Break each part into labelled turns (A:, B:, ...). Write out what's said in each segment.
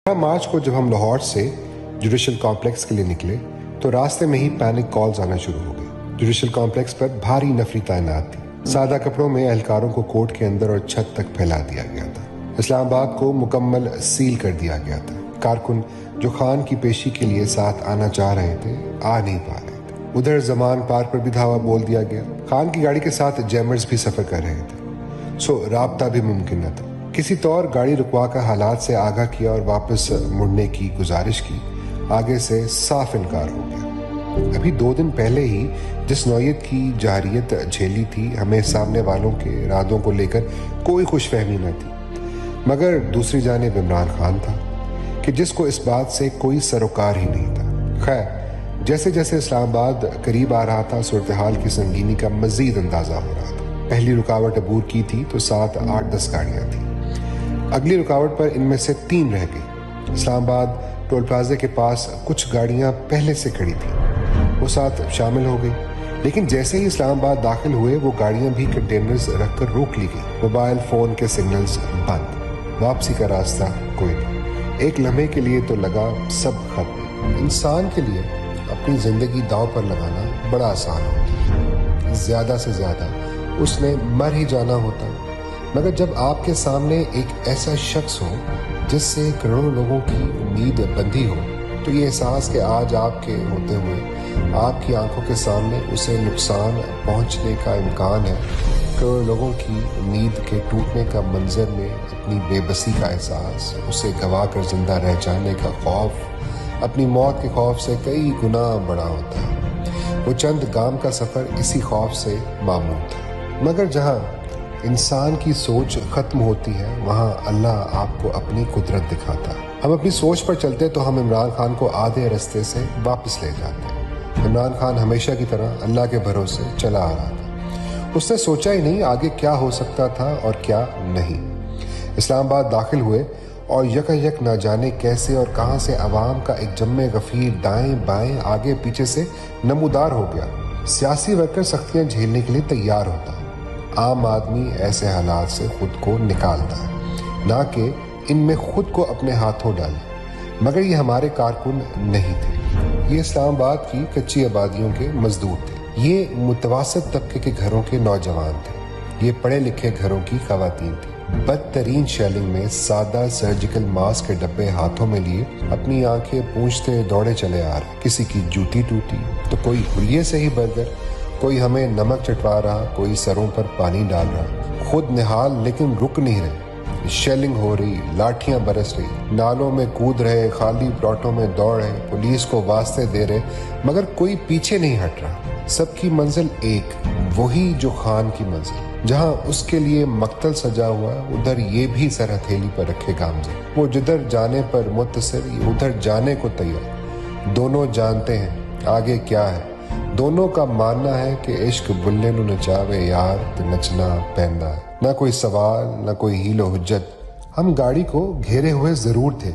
A: मार्च को जब हम लाहौर से जुडिशल कॉम्प्लेक्स के लिए निकले तो रास्ते में ही पैनिक कॉल्स आना शुरू हो गए। जुडिशल कॉम्प्लेक्स पर भारी नफरी तैनात थी। सादा कपड़ों में एहलकारों को कोर्ट के अंदर और छत तक फैला दिया गया था। इस्लामाबाद को मुकम्मल सील कर दिया गया था। कारकुन जो खान की पेशी के लिए साथ आना चाह रहे थे आ नहीं पा रहे थे। उधर जमान पार्क पर भी धावा बोल दिया गया। खान की गाड़ी के साथ जैमर्स भी सफर कर रहे थे, सो राब्ता भी मुमकिन न था। किसी तौर गाड़ी रुकवा कर हालात से आगाह किया और वापस मुड़ने की गुजारिश की। आगे से साफ इनकार हो गया। अभी 2 दिन पहले ही जिस नौयत की जारियत झेली थी, हमें सामने वालों के इरादों को लेकर कोई खुशफहमी न थी, मगर दूसरी जानिब इमरान खान था कि जिसको इस बात से कोई सरोकार ही नहीं था। खैर, जैसे जैसे इस्लामाबाद करीब आ रहा था, सूरत हाल की संगीनी का मजीद अंदाजा हो रहा था। पहली रुकावट अबूर की थी तो साथ 8-10 गाड़ियां थी। अगली रुकावट पर इनमें से 3 रह गई। इस्लामाबाद टोल प्लाजे के पास कुछ गाड़ियां पहले से खड़ी थी, वो साथ शामिल हो गई, लेकिन जैसे ही इस्लामाबाद दाखिल हुए वो गाड़ियां भी कंटेनर्स रखकर रोक ली गई। मोबाइल फोन के सिग्नल्स बंद, वापसी का रास्ता कोई नहीं। एक लम्हे के लिए तो लगा सब खत्म। इंसान के लिए अपनी जिंदगी दांव पर लगाना बड़ा आसान होता है। ज्यादा से ज्यादा उसने मर ही जाना होता, मगर जब आपके सामने एक ऐसा शख्स हो जिससे करोड़ों लोगों की उम्मीद बंधी हो, तो ये एहसास कि आज आपके होते हुए आपकी आंखों के सामने उसे नुकसान पहुंचने का इम्कान है, करोड़ों लोगों की उम्मीद के टूटने का मंजर में अपनी बेबसी का एहसास, उसे गवा कर जिंदा रह जाने का खौफ अपनी मौत के खौफ से कई गुना बड़ा होता है। वो चंद गाम का सफ़र इसी खौफ से मामूल था। मगर जहाँ इंसान की सोच खत्म होती है, वहाँ अल्लाह आपको अपनी कुदरत दिखाता है। हम अपनी सोच पर चलते तो हम इमरान खान को आधे रास्ते से वापस ले जाते हैं। इमरान खान हमेशा की तरह अल्लाह के भरोसे चला आ रहा था। उसने सोचा ही नहीं आगे क्या हो सकता था और क्या नहीं। इस्लामाबाद दाखिल हुए और यकायक ना जाने कैसे और कहाँ से अवाम का एक जम्मे गफीर दाएं बाएं आगे पीछे से नमूदार हो गया। सियासी वर्कर सख्तियाँ झेलने के लिए तैयार होता है। आम आदमी ऐसे हालात से खुद को निकालता है, ना कि इनमें खुद को अपने हाथों डाले। मगर ये हमारे कारकुन नहीं थे। ये इस्लामाबाद की कच्ची आबादियों के मजदूर थे। ये मुतवासित तबके के घरों के नौजवान थे। ये पढ़े लिखे घरों की खवातीन थी। बदतरीन शेलिंग में सादा सर्जिकल मास्क के डब्बे हाथों में लिए अपनी आंखें पूंछते दौड़े चले आ रहे। किसी की जूती टूटी तो कोई हुलिये से ही बर्गर, कोई हमें नमक चटवा रहा, कोई सरों पर पानी डाल रहा। खुद निहाल लेकिन रुक नहीं रहे। शेलिंग हो रही, लाठियां बरस रही, नालों में कूद रहे, खाली प्लॉटों में दौड़ रहे, पुलिस को वास्ते दे रहे, मगर कोई पीछे नहीं हट रहा। सबकी मंजिल एक, वही जो खान की मंजिल। जहां उसके लिए मक्तल सजा हुआ, उधर ये भी सर हथेली पर रखे गामज़े। वो जिधर जाने पर मुतसिर, उधर जाने को तैयार। दोनों जानते हैं आगे क्या है। दोनों का मानना है कि इश्क बुल्ले नु नचावे यार ते नचना पैंदा है। ना कोई सवाल, ना कोई हीलो हुज्जत। हम गाड़ी को घेरे हुए जरूर थे,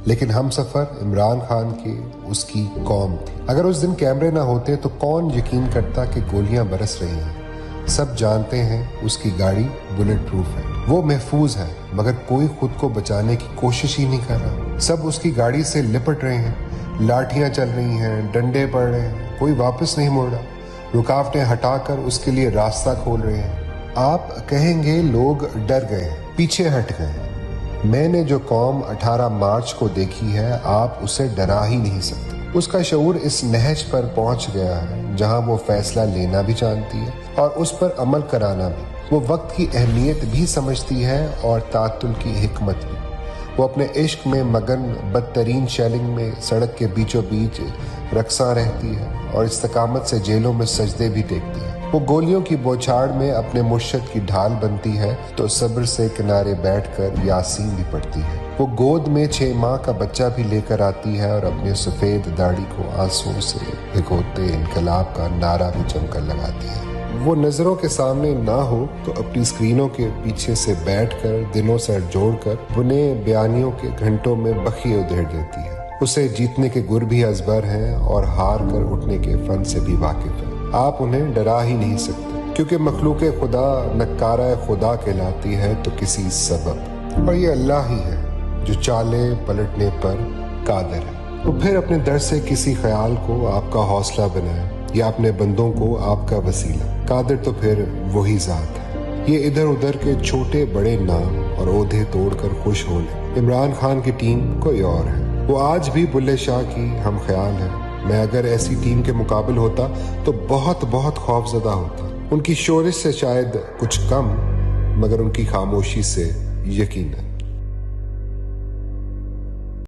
A: लेकिन हम सफर इमरान खान की उसकी कौम थी। अगर उस दिन कैमरे ना होते तो कौन यकीन करता कि गोलियां बरस रही हैं। सब जानते हैं उसकी गाड़ी बुलेट प्रूफ है, वो महफूज है, मगर कोई खुद को बचाने की कोशिश ही नहीं कर रहा। सब उसकी गाड़ी से लिपट रहे हैं, लाठियां चल रही हैं, डंडे पड़ रहे हैं, कोई वापस नहीं मुड़ रहा। रुकावटें हटाकर उसके लिए रास्ता खोल रहे हैं। आप कहेंगे लोग डर गए, पीछे हट गए। मैंने जो कौम 18 मार्च को देखी है, आप उसे डरा ही नहीं सकते। उसका शऊर इस नहज पर पहुंच गया है जहां वो फैसला लेना भी जानती है और उस पर अमल कराना भी। वो वक्त की अहमियत भी समझती है और तातुल की हिकमत भी। वो अपने इश्क में मगन, बदतरीन शेलिंग में सड़क के बीचों बीच रक्सा रहती है और इस्तकामत से जेलों में सजदे भी टेकती है। वो गोलियों की बौछार में अपने मुर्शद की ढाल बनती है तो सब्र से किनारे बैठकर यासीन भी पढ़ती है। वो गोद में 6 माह का बच्चा भी लेकर आती है और अपने सफ़ेद दाढ़ी को आंसुओं से भिगोते इनकलाब का नारा भी जमकर लगाती है। वो नज़रों के सामने ना हो तो अपनी स्क्रीनों के पीछे से बैठकर दिनों सर जोड़कर बुने बयानियों के घंटों में बखिए उधेड़ देती है। उसे जीतने के गुर भी अजबर हैं और हार कर उठने के फन से भी वाकिफ है। आप उन्हें डरा ही नहीं सकते, क्योंकि मखलूक खुदा नक्कारा खुदा कहलाती है तो किसी सबब, और ये अल्लाह ही है جو چالیں پلٹنے پر قادر ہے۔ وہ پھر اپنے در سے کسی خیال کو آپ کا حوصلہ بنائے یا اپنے بندوں کو آپ کا وسیلہ۔ قادر تو پھر وہی ذات ہے۔ یہ ادھر ادھر کے چھوٹے بڑے نام اور عہدے توڑ کر خوش ہو لیں۔ عمران خان کی ٹیم کوئی اور ہے۔ وہ آج بھی بلے شاہ کی ہم خیال ہے۔ میں اگر ایسی ٹیم کے مقابل ہوتا تو بہت بہت خوف زدہ ہوتا۔ ان کی شورش سے شاید کچھ کم، مگر ان کی خاموشی سے یقیناً۔